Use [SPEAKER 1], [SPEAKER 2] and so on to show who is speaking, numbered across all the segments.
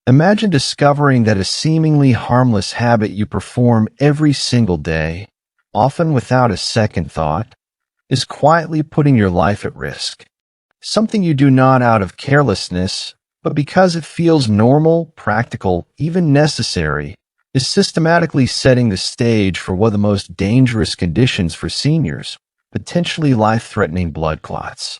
[SPEAKER 1] Imagine discovering that a seemingly harmless habit you perform every single day, often without a second thought, is quietly putting your life at risk. Something you do not out of carelessness, but because it feels normal, practical, even necessary, is systematically setting the stage for one of the most dangerous conditions for seniors, potentially life-threatening blood clots.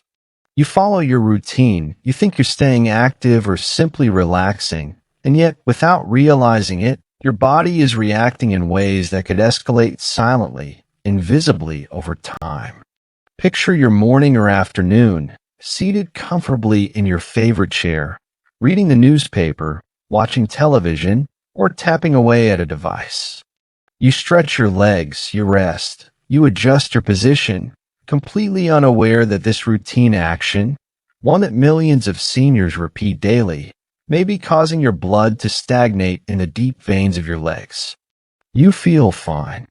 [SPEAKER 1] You follow your routine, you think you're staying active or simply relaxing, and yet, without realizing it, your body is reacting in ways that could escalate silently, invisibly over time. Picture your morning or afternoon, seated comfortably in your favorite chair, reading the newspaper, watching television, or tapping away at a device. You stretch your legs, you rest, you adjust your position, completely unaware that this routine action, one that millions of seniors repeat daily, may be causing your blood to stagnate in the deep veins of your legs. You feel fine.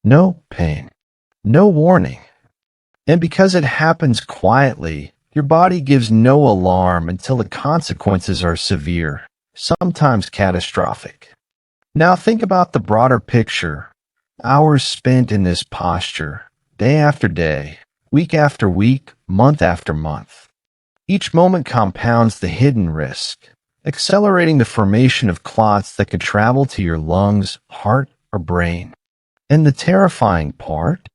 [SPEAKER 1] No pain. No warning. And because it happens quietly, your body gives no alarm until the consequences are severe, sometimes catastrophic. Now think about the broader picture. Hours spent in this posture, day after day, week after week, month after month. Each moment compounds the hidden risk, accelerating the formation of clots that could travel to your lungs, heart, or brain. And the terrifying part?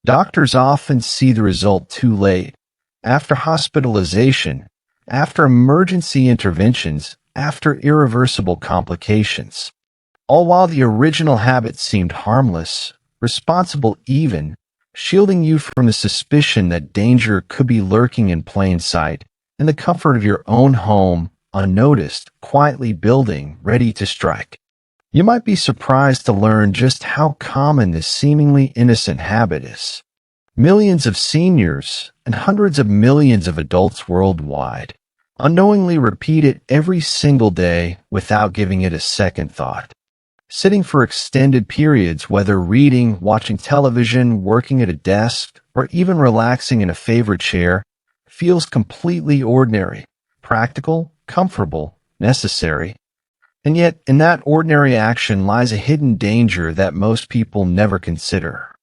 [SPEAKER 1] Doctors often see the result too late, after hospitalization, after emergency interventions, after irreversible complications. All while the original habit seemed harmless, responsible even, shielding you from the suspicion that danger could be lurking in plain sight, in the comfort of your own home, unnoticed, quietly building, ready to strike. You might be surprised to learn just how common this seemingly innocent habit is. Millions of seniors and hundreds of millions of adults worldwide unknowingly repeat it every single day without giving it a second thought. Sitting for extended periods, whether reading, watching television, working at a desk, or even relaxing in a favorite chair, feels completely ordinary, practical, comfortable, necessary. And yet, in that ordinary action lies a hidden danger that most people never consider.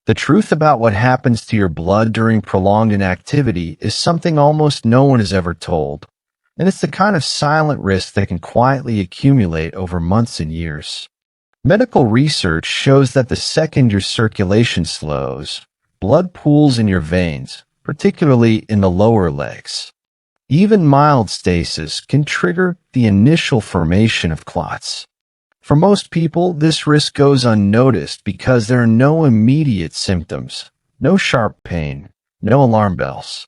[SPEAKER 1] The truth about what happens to your blood during prolonged inactivity is something almost no one is ever told, and it's the kind of silent risk that can quietly accumulate over months and years. Medical research shows that the second your circulation slows, blood pools in your veins, particularly in the lower legs. Even mild stasis can trigger the initial formation of clots. For most people, this risk goes unnoticed because there are no immediate symptoms, no sharp pain, no alarm bells.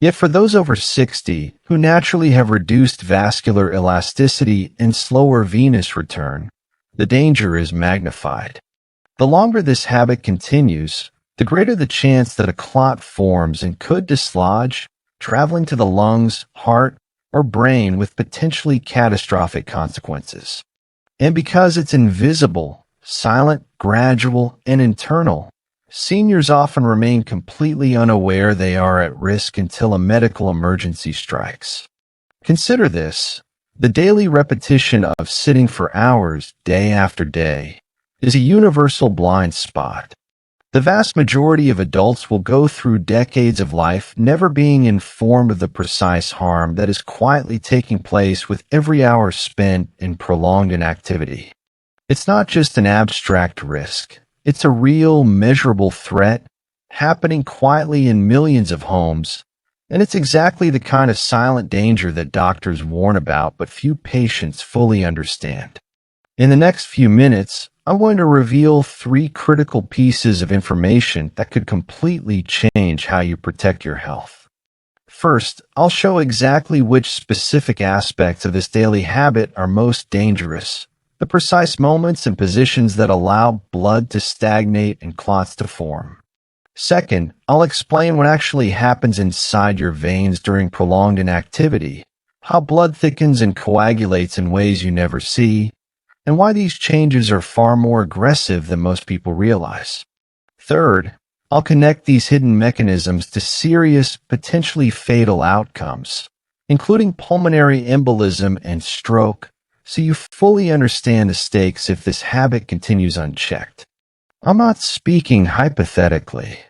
[SPEAKER 1] Yet for those over 60 who naturally have reduced vascular elasticity and slower venous return, the danger is magnified. The longer this habit continues, the greater the chance that a clot forms and could dislodge, traveling to the lungs, heart, or brain with potentially catastrophic consequences. And because it's invisible, silent, gradual, and internal, seniors often remain completely unaware they are at risk until a medical emergency strikes. Consider this. The daily repetition of sitting for hours, day after day, is a universal blind spot. The vast majority of adults will go through decades of life never being informed of the precise harm that is quietly taking place with every hour spent in prolonged inactivity. It's not just an abstract risk. It's a real, measurable threat happening quietly in millions of homes, and it's exactly the kind of silent danger that doctors warn about but few patients fully understand. In the next few minutes, I'm going to reveal 3 critical pieces of information that could completely change how you protect your health. First, I'll show exactly which specific aspects of this daily habit are most dangerous, the precise moments and positions that allow blood to stagnate and clots to form. Second, I'll explain what actually happens inside your veins during prolonged inactivity, how blood thickens and coagulates in ways you never see, and why these changes are far more aggressive than most people realize. Third, I'll connect these hidden mechanisms to serious, potentially fatal outcomes, including pulmonary embolism and stroke, so you fully understand the stakes if this habit continues unchecked. I'm not speaking hypothetically.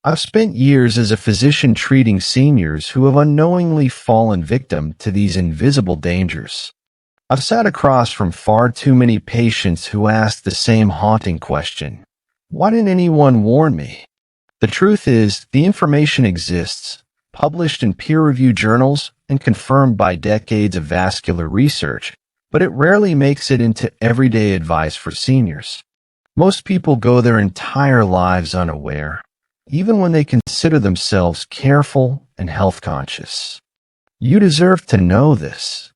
[SPEAKER 1] I've spent years as a physician treating seniors who have unknowingly fallen victim to these invisible dangers. I've sat across from far too many patients who ask the same haunting question: why didn't anyone warn me? The truth is, the information exists, published in peer-reviewed journals and confirmed by decades of vascular research, but it rarely makes it into everyday advice for seniors. Most people go their entire lives unaware, even when they consider themselves careful and health conscious. You deserve to know this.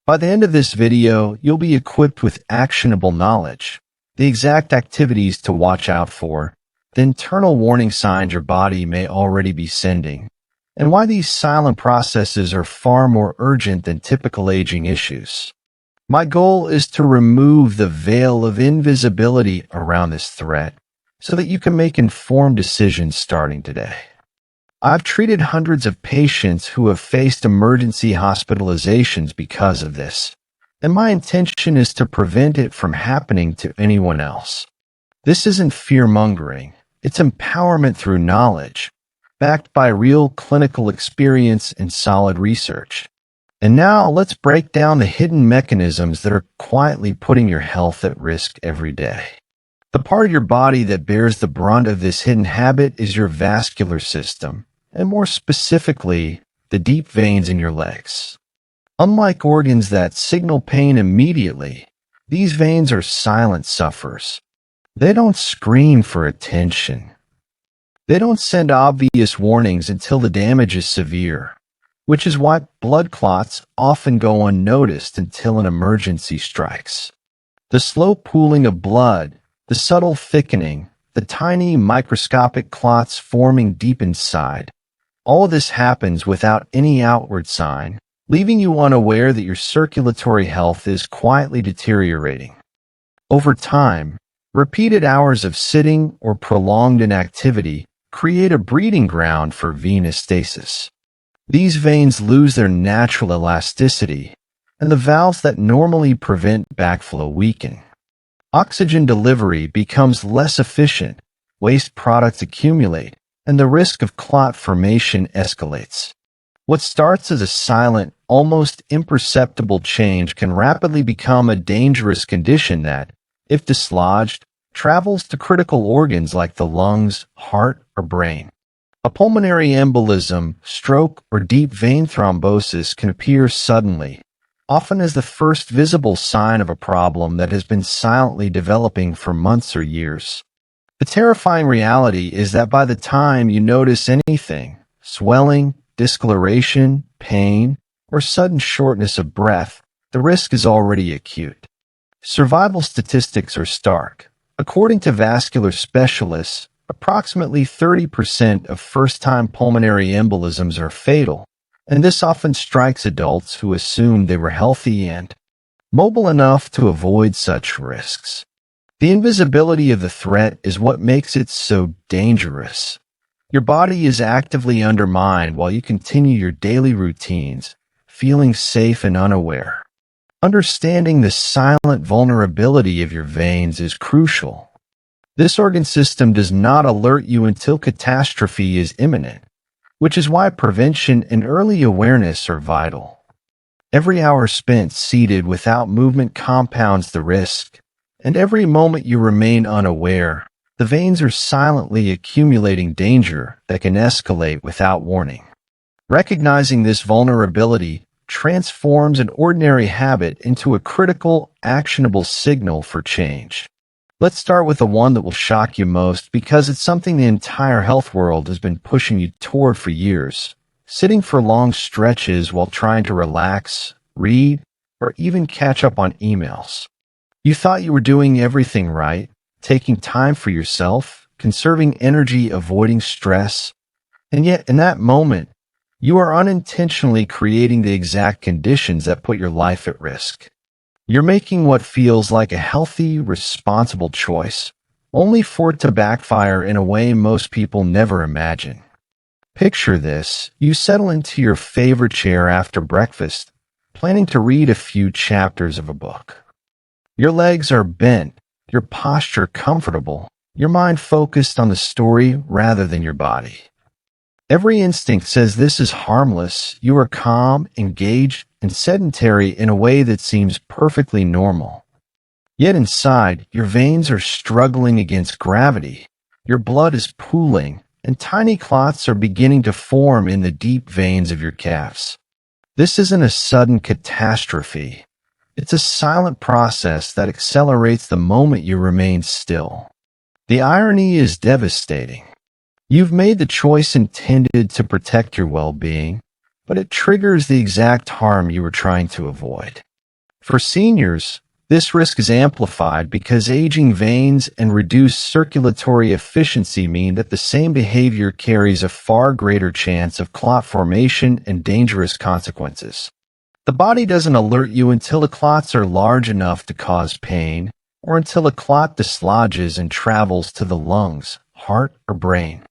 [SPEAKER 1] By the end of this video, you'll be equipped with actionable knowledge, the exact activities to watch out for, the internal warning signs your body may already be sending, and why these silent processes are far more urgent than typical aging issues. My goal is to remove the veil of invisibility around this threat so that you can make informed decisions starting today. I've treated hundreds of patients who have faced emergency hospitalizations because of this, and my intention is to prevent it from happening to anyone else. This isn't fear-mongering, it's empowerment through knowledge, backed by real clinical experience and solid research. And now let's break down the hidden mechanisms that are quietly putting your health at risk every day. The part of your body that bears the brunt of this hidden habit is your vascular system, and more specifically, the deep veins in your legs. Unlike organs that signal pain immediately, these veins are silent sufferers. They don't scream for attention. They don't send obvious warnings until the damage is severe, which is why blood clots often go unnoticed until an emergency strikes. The slow pooling of blood, the subtle thickening, the tiny microscopic clots forming deep inside, all of this happens without any outward sign, leaving you unaware that your circulatory health is quietly deteriorating. Over time, repeated hours of sitting or prolonged inactivity create a breeding ground for venous stasis. These veins lose their natural elasticity, and the valves that normally prevent backflow weaken. Oxygen delivery becomes less efficient, waste products accumulate, and the risk of clot formation escalates. What starts as a silent, almost imperceptible change can rapidly become a dangerous condition that, if dislodged, travels to critical organs like the lungs, heart, or brain. A pulmonary embolism, stroke, or deep vein thrombosis can appear suddenly, often as the first visible sign of a problem that has been silently developing for months or years. The terrifying reality is that by the time you notice anything, swelling, discoloration, pain, or sudden shortness of breath, the risk is already acute. Survival statistics are stark. According to vascular specialists, approximately 30% of first-time pulmonary embolisms are fatal, and this often strikes adults who assumed they were healthy and mobile enough to avoid such risks. The invisibility of the threat is what makes it so dangerous. Your body is actively undermined while you continue your daily routines, feeling safe and unaware. Understanding the silent vulnerability of your veins is crucial. This organ system does not alert you until catastrophe is imminent, which is why prevention and early awareness are vital. Every hour spent seated without movement compounds the risk, and every moment you remain unaware, the veins are silently accumulating danger that can escalate without warning. Recognizing this vulnerability transforms an ordinary habit into a critical, actionable signal for change. Let's start with the one that will shock you most because it's something the entire health world has been pushing you toward for years. Sitting for long stretches while trying to relax, read, or even catch up on emails. You thought you were doing everything right, taking time for yourself, conserving energy, avoiding stress, and yet in that moment, you are unintentionally creating the exact conditions that put your life at risk. You're making what feels like a healthy, responsible choice, only for it to backfire in a way most people never imagine. Picture this: you settle into your favorite chair after breakfast, planning to read a few chapters of a book. Your legs are bent, your posture comfortable, your mind focused on the story rather than your body. Every instinct says this is harmless. You are calm, engaged, and sedentary in a way that seems perfectly normal. Yet inside, your veins are struggling against gravity. Your blood is pooling, and tiny clots are beginning to form in the deep veins of your calves. This isn't a sudden catastrophe. It's a silent process that accelerates the moment you remain still. The irony is devastating. You've made the choice intended to protect your well-being, but it triggers the exact harm you were trying to avoid. For seniors, this risk is amplified because aging veins and reduced circulatory efficiency mean that the same behavior carries a far greater chance of clot formation and dangerous consequences. The body doesn't alert you until the clots are large enough to cause pain, or until a clot dislodges and travels to the lungs, heart, or brain.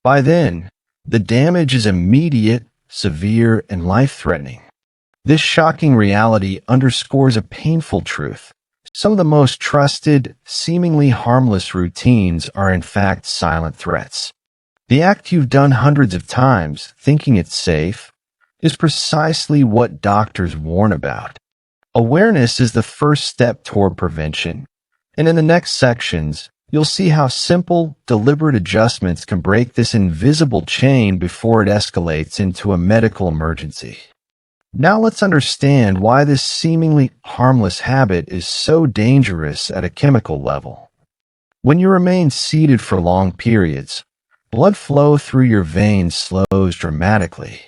[SPEAKER 1] By then, the damage is immediate, severe, and life-threatening. This shocking reality underscores a painful truth. Some of the most trusted, seemingly harmless routines are in fact silent threats. The act you've done hundreds of times, thinking it's safe, is precisely what doctors warn about. Awareness is the first step toward prevention, and in the next sections, you'll see how simple, deliberate adjustments can break this invisible chain before it escalates into a medical emergency. Now let's understand why this seemingly harmless habit is so dangerous at a chemical level. When you remain seated for long periods, blood flow through your veins slows dramatically.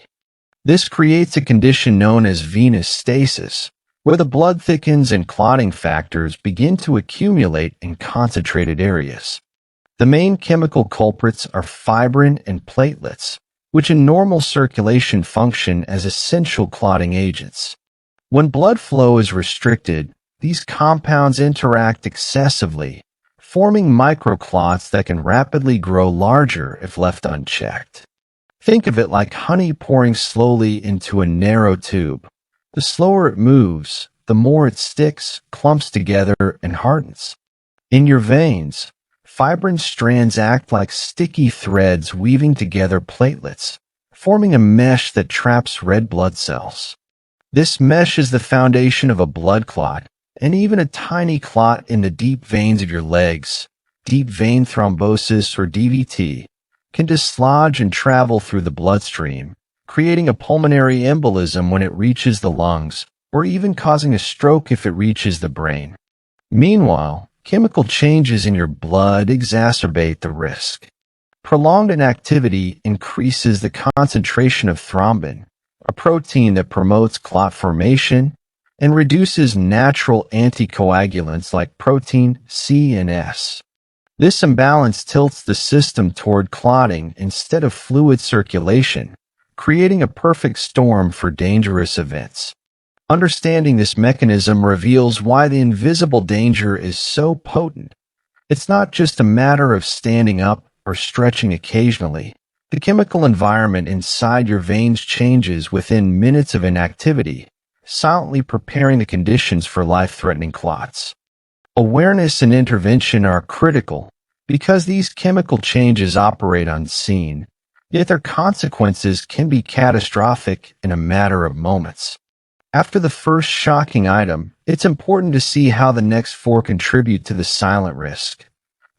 [SPEAKER 1] This creates a condition known as venous stasis, where the blood thickens and clotting factors begin to accumulate in concentrated areas. The main chemical culprits are fibrin and platelets, which in normal circulation function as essential clotting agents. When blood flow is restricted, these compounds interact excessively, forming microclots that can rapidly grow larger if left unchecked. Think of it like honey pouring slowly into a narrow tube. The slower it moves, the more it sticks, clumps together, and hardens. In your veins, fibrin strands act like sticky threads weaving together platelets, forming a mesh that traps red blood cells. This mesh is the foundation of a blood clot, and even a tiny clot in the deep veins of your legs, deep vein thrombosis or DVT, can dislodge and travel through the bloodstream, creating a pulmonary embolism when it reaches the lungs, or even causing a stroke if it reaches the brain. Meanwhile, chemical changes in your blood exacerbate the risk. Prolonged inactivity increases the concentration of thrombin, a protein that promotes clot formation, and reduces natural anticoagulants like protein C and S. This imbalance tilts the system toward clotting instead of fluid circulation, creating a perfect storm for dangerous events. Understanding this mechanism reveals why the invisible danger is so potent. It's not just a matter of standing up or stretching occasionally. The chemical environment inside your veins changes within minutes of inactivity, silently preparing the conditions for life-threatening clots. Awareness and intervention are critical because these chemical changes operate unseen, yet their consequences can be catastrophic in a matter of moments. After the first shocking item, it's important to see how the next four contribute to the silent risk,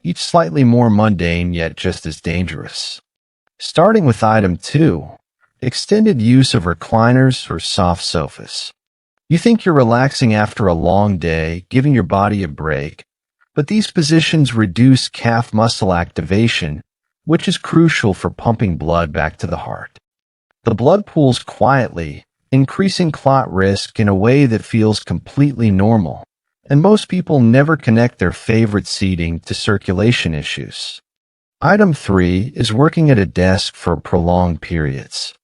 [SPEAKER 1] each slightly more mundane yet just as dangerous. Starting with item 2, extended use of recliners or soft sofas. You think you're relaxing after a long day, giving your body a break, but these positions reduce calf muscle activation, which is crucial for pumping blood back to the heart. The blood pools quietly, increasing clot risk in a way that feels completely normal, and most people never connect their favorite seating to circulation issues. Item 3 is working at a desk for prolonged periods.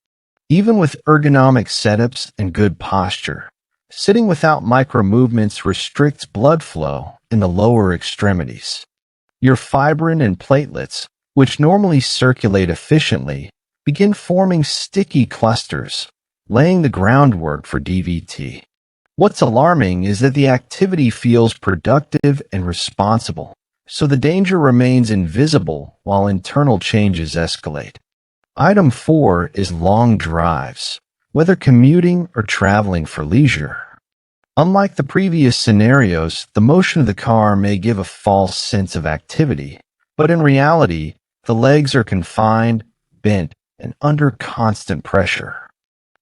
[SPEAKER 1] Even with ergonomic setups and good posture, sitting without micro-movements restricts blood flow in the lower extremities. Your fibrin and platelets, which normally circulate efficiently, begin forming sticky clusters, laying the groundwork for DVT. What's alarming is that the activity feels productive and responsible, so the danger remains invisible while internal changes escalate. Item 4 is long drives, whether commuting or traveling for leisure. Unlike the previous scenarios, the motion of the car may give a false sense of activity, but in reality, the legs are confined, bent, and under constant pressure.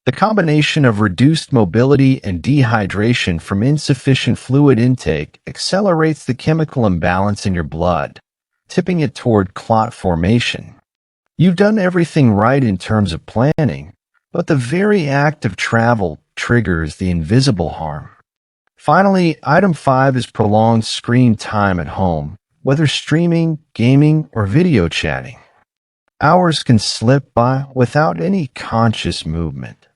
[SPEAKER 1] The combination of reduced mobility and dehydration from insufficient fluid intake accelerates the chemical imbalance in your blood, tipping it toward clot formation. You've done everything right in terms of planning, but the very act of travel triggers the invisible harm. Finally, item 5 is prolonged screen time at home, whether streaming, gaming, or video chatting. Hours can slip by without any conscious movement.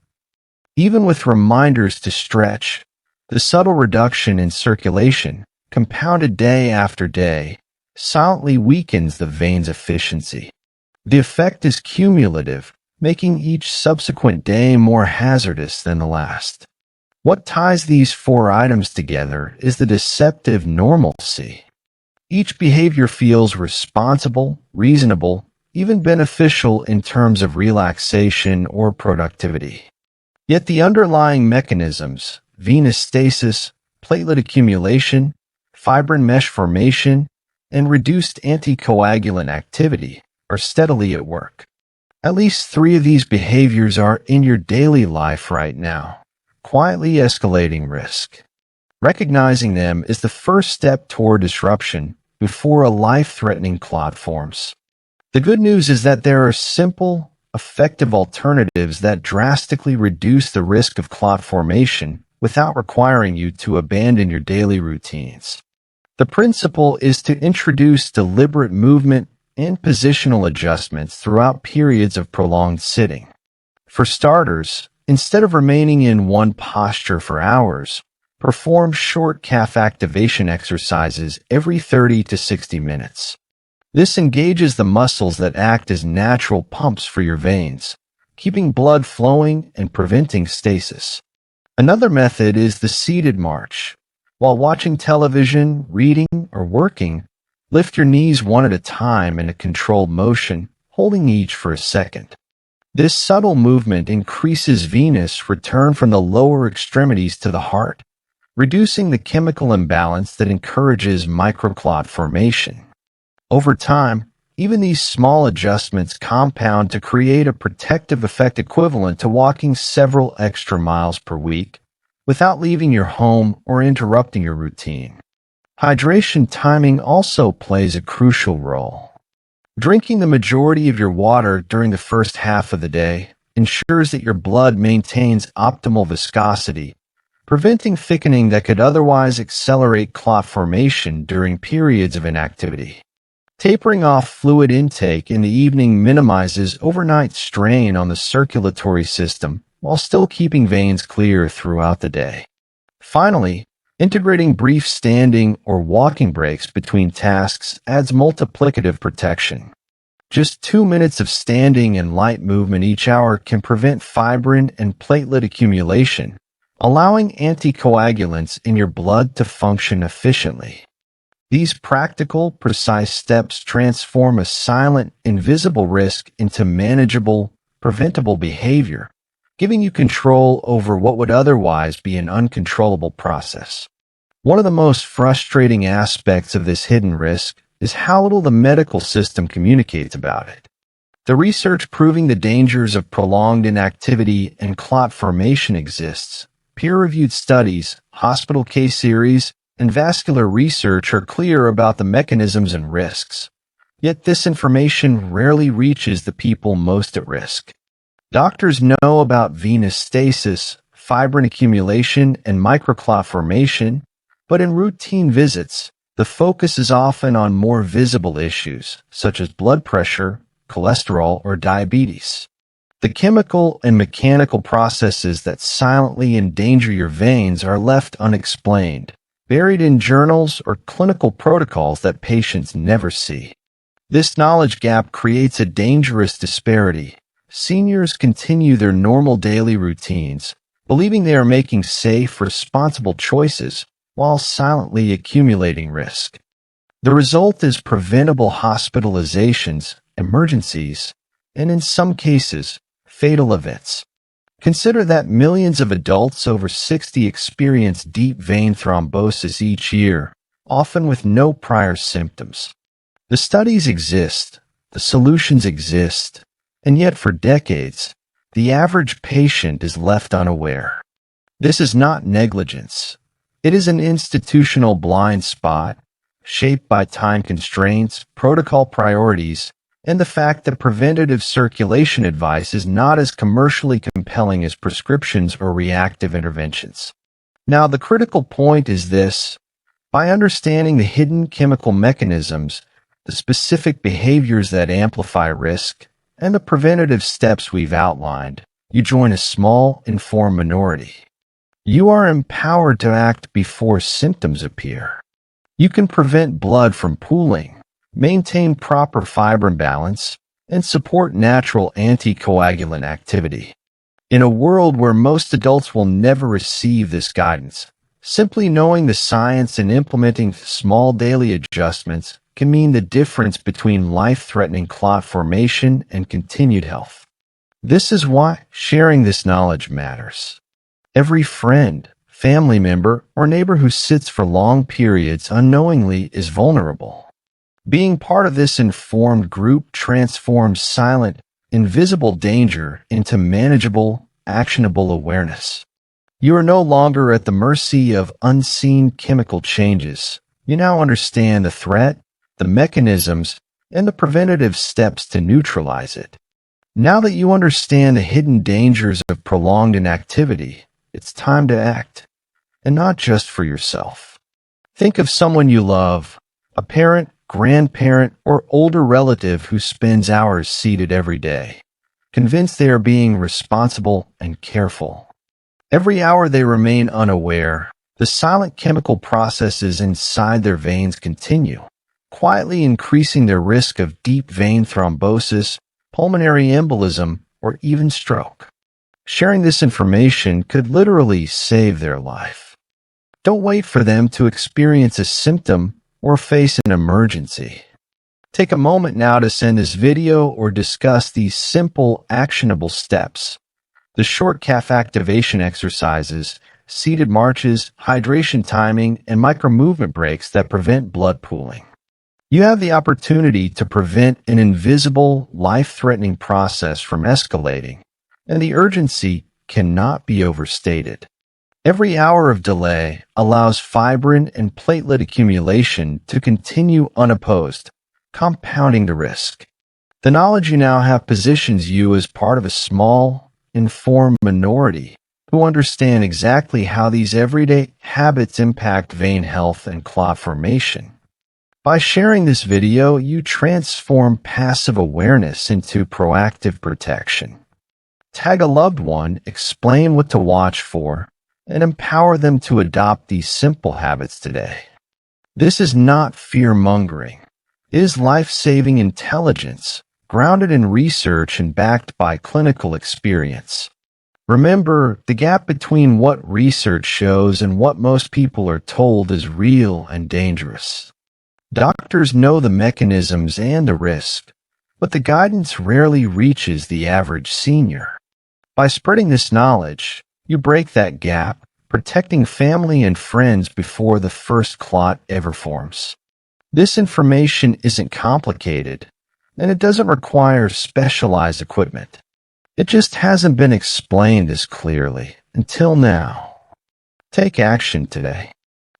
[SPEAKER 1] Even with reminders to stretch, the subtle reduction in circulation, compounded day after day, silently weakens the vein's efficiency. The effect is cumulative, making each subsequent day more hazardous than the last. What ties these 4 items together is the deceptive normalcy. Each behavior feels responsible, reasonable, even beneficial in terms of relaxation or productivity. Yet the underlying mechanisms, venous stasis, platelet accumulation, fibrin mesh formation, and reduced anticoagulant activity, are steadily at work. At least 3 of these behaviors are in your daily life right now, quietly escalating risk. Recognizing them is the first step toward disruption before a life-threatening clot forms. The good news is that there are simple, effective alternatives that drastically reduce the risk of clot formation without requiring you to abandon your daily routines. The principle is to introduce deliberate movement and positional adjustments throughout periods of prolonged sitting. For starters, instead of remaining in one posture for hours, perform short calf activation exercises every 30 to 60 minutes. This engages the muscles that act as natural pumps for your veins, keeping blood flowing and preventing stasis. Another method is the seated march. While watching television, reading, or working, lift your knees one at a time in a controlled motion, holding each for a second. This subtle movement increases venous return from the lower extremities to the heart, reducing the chemical imbalance that encourages microclot formation. Over time, even these small adjustments compound to create a protective effect equivalent to walking several extra miles per week without leaving your home or interrupting your routine. Hydration timing also plays a crucial role. Drinking the majority of your water during the first half of the day ensures that your blood maintains optimal viscosity, preventing thickening that could otherwise accelerate clot formation during periods of inactivity. Tapering off fluid intake in the evening minimizes overnight strain on the circulatory system while still keeping veins clear throughout the day. Finally, integrating brief standing or walking breaks between tasks adds multiplicative protection. Just 2 minutes of standing and light movement each hour can prevent fibrin and platelet accumulation, allowing anticoagulants in your blood to function efficiently. These practical, precise steps transform a silent, invisible risk into manageable, preventable behavior, giving you control over what would otherwise be an uncontrollable process. One of the most frustrating aspects of this hidden risk is how little the medical system communicates about it. The research proving the dangers of prolonged inactivity and clot formation exists. Peer-reviewed studies, hospital case series, and vascular research are clear about the mechanisms and risks. Yet this information rarely reaches the people most at risk. Doctors know about venous stasis, fibrin accumulation, and microclot formation, but in routine visits, the focus is often on more visible issues, such as blood pressure, cholesterol, or diabetes. The chemical and mechanical processes that silently endanger your veins are left unexplained, buried in journals or clinical protocols that patients never see. This knowledge gap creates a dangerous disparity. seniors continue their normal daily routines, believing they are making safe, responsible choices while silently accumulating risk. The result is preventable hospitalizations, emergencies, and in some cases, fatal events. Consider that millions of adults over 60 experience deep vein thrombosis each year, often with no prior symptoms. The studies exist, the solutions exist, and yet for decades, the average patient is left unaware. This is not negligence. It is an institutional blind spot, shaped by time constraints, protocol priorities, and the fact that preventative circulation advice is not as commercially compelling as prescriptions or reactive interventions. Now, the critical point is this: by understanding the hidden chemical mechanisms, the specific behaviors that amplify risk, and the preventative steps we've outlined, you join a small, informed minority. You are empowered to act before symptoms appear. You can prevent blood from pooling, maintain proper fibrin balance, and support natural anticoagulant activity. In a world where most adults will never receive this guidance, simply knowing the science and implementing small daily adjustments can mean the difference between life-threatening clot formation and continued health. This is why sharing this knowledge matters. Every friend, family member, or neighbor who sits for long periods unknowingly is vulnerable. Being part of this informed group transforms silent, invisible danger into manageable, actionable awareness. You are no longer at the mercy of unseen chemical changes. You now understand the threat, the mechanisms, and the preventative steps to neutralize it. Now that you understand the hidden dangers of prolonged inactivity, it's time to act, and not just for yourself. Think of someone you love, a parent, grandparent, or older relative who spends hours seated every day, convinced they are being responsible and careful. Every hour they remain unaware, the silent chemical processes inside their veins continue, quietly increasing their risk of deep vein thrombosis, pulmonary embolism, or even stroke. Sharing this information could literally save their life. Don't wait for them to experience a symptom or face an emergency. Take a moment now to send this video or discuss these simple, actionable steps. The short calf activation exercises, seated marches, hydration timing, and micro-movement breaks that prevent blood pooling. You have the opportunity to prevent an invisible, life-threatening process from escalating, and the urgency cannot be overstated. Every hour of delay allows fibrin and platelet accumulation to continue unopposed, compounding the risk. The knowledge you now have positions you as part of a small, informed minority who understand exactly how these everyday habits impact vein health and clot formation. By sharing this video, you transform passive awareness into proactive protection. Tag a loved one, explain what to watch for, and empower them to adopt these simple habits today. This is not fear-mongering. It is life-saving intelligence, grounded in research and backed by clinical experience. Remember, the gap between what research shows and what most people are told is real and dangerous. Doctors know the mechanisms and the risk, but the guidance rarely reaches the average senior. By spreading this knowledge, you break that gap, protecting family and friends before the first clot ever forms. This information isn't complicated, and it doesn't require specialized equipment. It just hasn't been explained as clearly until now. Take action today.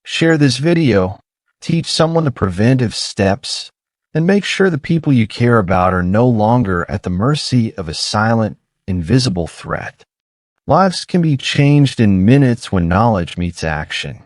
[SPEAKER 1] Share this video, teach someone the preventive steps, and make sure the people you care about are no longer at the mercy of a silent, invisible threat. Lives can be changed in minutes when knowledge meets action.